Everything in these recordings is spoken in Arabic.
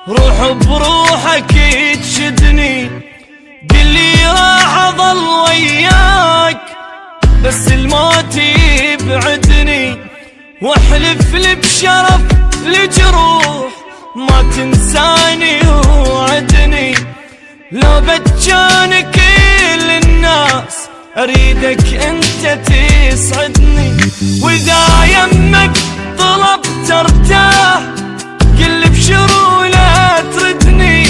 روح بروحك تشدني، قلي راح اظل وياك بس الموت يبعدني، واحلف لي بشرف لجروح ما تنساني وعدني. لو بتجان كل الناس اريدك انت تسعدني، واذا يمك طلبت ارتاح قل بشرو لا تردني،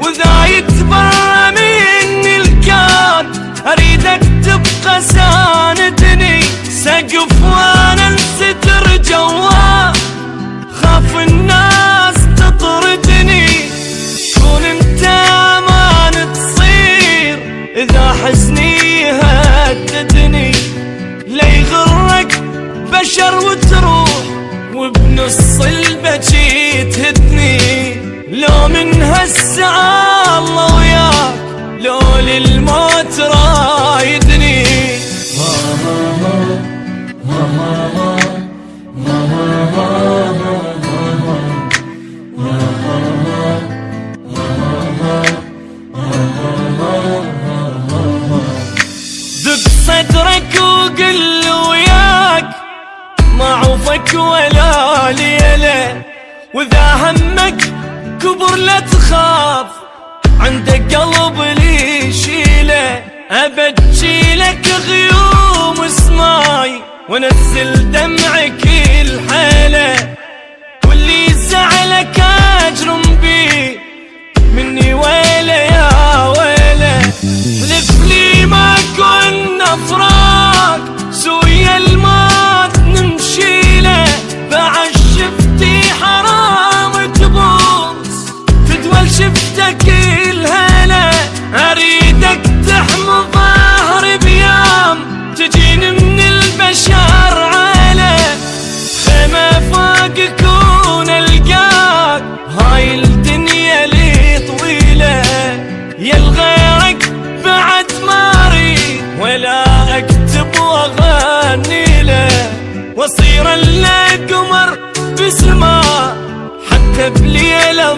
واذا يتبرى مني الكون اريدك تبقى ساندني. سقف وانا انستر جواه خاف الناس تطردني، كون انت امان تصير اذا حزني يهددني. لا يغرك بشر وتروح وبنص البكي تهدني، لو من هالساعة الله وياك لو للموت رايدني. دق صدرك وقل وياك ما عوفك ولا ليلة، واذا همك كبر لا تخاف عندك قلب لي شيله. ابجيلك غيوم سماي وانزل دمعك الحيله، واللي زعلك اجرم بيه مني ويله يا ويله. حلف لي ما كنا فراق سويا الموت نمشيله، بعد شفتي حرام تبوس تدول شفتك الهلا. اريدك تحمي ظهري بيام تجيني من البشر عاله، خيمة فوق كون القاك هاي الدنيا لي طويله. يا الغيرك بعد ما اريد ولا اكتب واغني له، واصير الا قمر بسماء حتى بليله